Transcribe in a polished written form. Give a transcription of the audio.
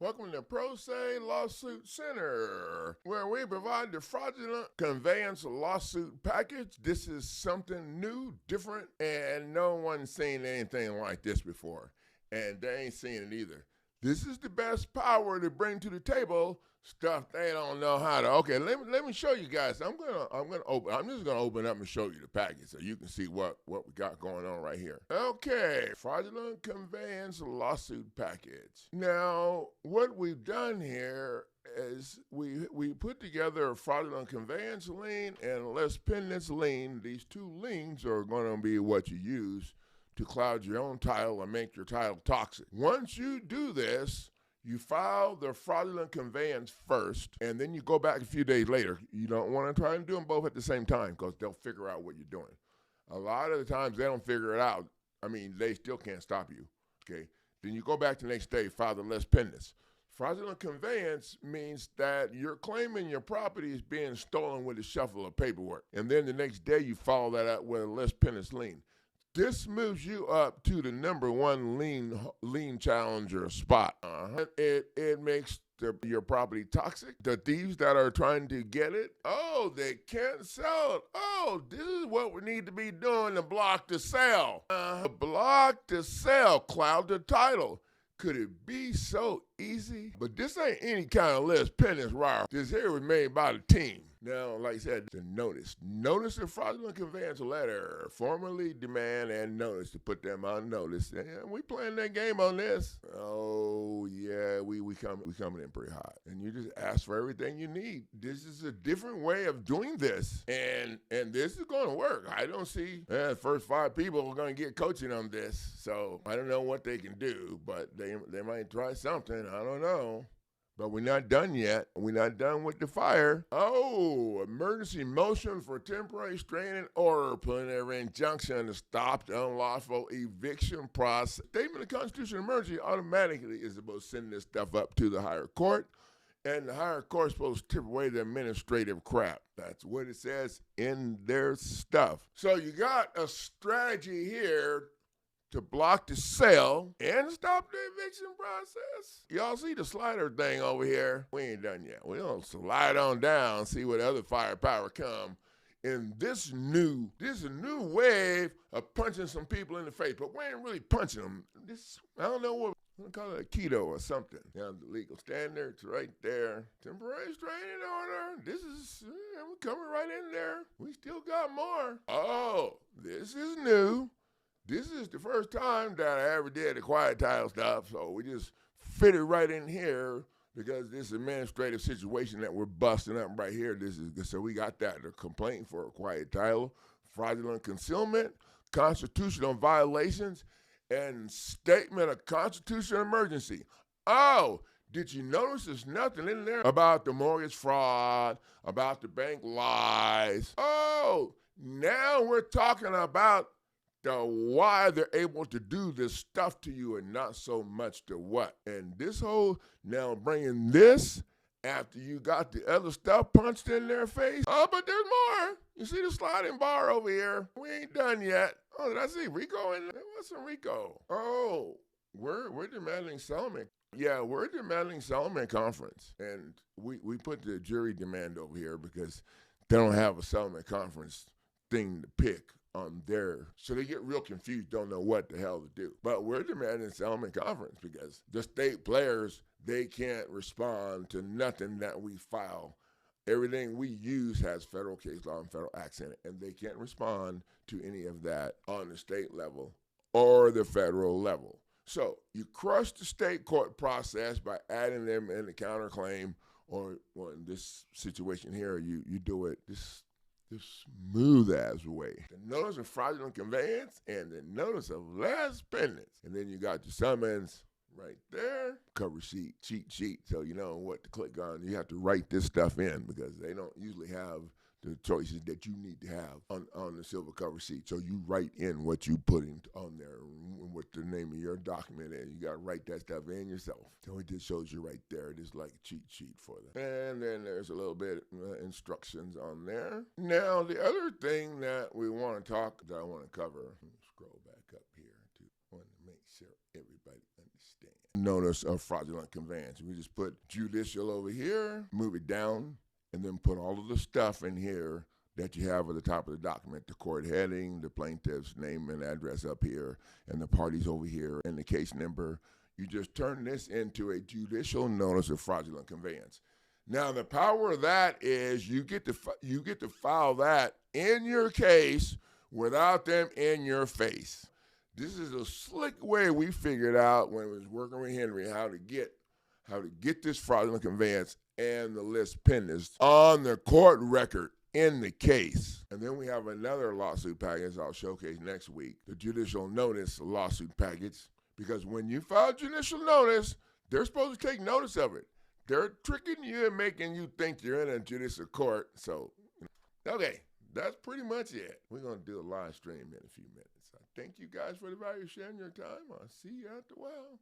Welcome to Pro Se Lawsuit Center, where we provide the fraudulent conveyance lawsuit package. This is something new, different, and no one's seen anything like this before, and they ain't seen it either. This is the best power to bring to the table stuff they don't know how to. Okay, let me show you guys. I'm just gonna open up and show you the package so you can see what we got going on right here. Okay, fraudulent conveyance lawsuit package. Now, what we've done here is we put together a fraudulent conveyance lien and a less pendants lien. These two liens are going to be what you use to cloud your own title and make your title toxic. Once you do this, you file the fraudulent conveyance first, and then you go back a few days later. You don't want to try and do them both at the same time because they'll figure out what you're doing. A lot of the times they don't figure it out. I mean, they still can't stop you, okay? Then you go back the next day, file the less pendants. Fraudulent conveyance means that you're claiming your property is being stolen with a shuffle of paperwork, and then the next day you follow that up with a less pendants lien. This moves you up to the number one lien challenger spot. It makes your property toxic. The thieves that are trying to get it, they can't sell it. This is what we need to be doing to block the sale. Block the sale, cloud the title. Could it be so easy? But this ain't any kind of list pendants wire. This here was made by the team. Now, like I said, the notice. Notice a fraudulent conveyance letter. Formally demand and notice to put them on notice. And we playing that game on this. Oh, yeah, we coming in pretty hot. And you just ask for everything you need. This is a different way of doing this. And this is going to work. I don't see the first 5 people are going to get coaching on this. So I don't know what they can do, but they might try something. I don't know. But we're not done yet. We're not done with the fire. Emergency motion for temporary restraining order, preliminary injunction to stop the unlawful eviction process. Statement of constitutional emergency automatically is supposed to send this stuff up to the higher court, and the higher court is supposed to tip away the administrative crap. That's what it says in their stuff. So you got a strategy here to block the sale and stop the eviction process. Y'all see the slider thing over here? We ain't done yet. We're gonna slide on down, see what other firepower come in this new wave of punching some people in the face. But we ain't really punching them. I don't know what we're gonna call it, a keto or something. Now the legal standards right there. Temporary restraining order. This is we're coming right in there. We still got more. This is new. This is the first time that I ever did the quiet title stuff, so we just fit it right in here because this administrative situation that we're busting up right here, so we got that, the complaint for a quiet title, fraudulent concealment, constitutional violations, and statement of constitutional emergency. Did you notice there's nothing in there about the mortgage fraud, about the bank lies? Now we're talking about why they're able to do this stuff to you and not so much the what. And this whole, now bringing this after you got the other stuff punched in their face. But there's more. You see the sliding bar over here? We ain't done yet. Did I see Rico in there? What's some Rico? We're demanding settlement. Yeah, we're demanding settlement conference. And we put the jury demand over here because they don't have a settlement conference thing to pick on there. So they get real confused, don't know what the hell to do. But we're demanding settlement conference because the state players, they can't respond to nothing that we file. Everything we use has federal case law and federal acts in it, and they can't respond to any of that on the state level or the federal level. So you crush the state court process by adding them in the counterclaim, or in this situation here, you do it this smooth ass way. The notice of fraudulent conveyance and the notice of less pendants. And then you got your summons right there. Cover sheet, cheat sheet, so you know what to click on. You have to write this stuff in because they don't usually have the choices that you need to have on the silver cover sheet. So you write in what you put in on there, what the name of your document is. You got to write that stuff in yourself. So it just shows you right there. It is like a cheat sheet for them. And then there's a little bit of instructions on there. Now, the other thing that we want to talk, that I want to cover, scroll back up here to want to make sure everybody understands. notice of fraudulent conveyance. We just put judicial over here, move it down, and then put all of the stuff in here that you have at the top of the document, the court heading, the plaintiff's name and address up here, and the parties over here, and the case number. You just turn this into a judicial notice of fraudulent conveyance. Now, the power of that is you get to file that in your case without them in your face. This is a slick way we figured out when we was working with Henry how to get this fraudulent conveyance and the list pendants on the court record in the case. And then we have another lawsuit package I'll showcase next week, the judicial notice lawsuit package, because when you file judicial notice, they're supposed to take notice of it. They're tricking you and making you think you're in a judicial court. So, okay, that's pretty much it. We're going to do a live stream in a few minutes. I thank you guys for the value of sharing your time. I'll see you after a while.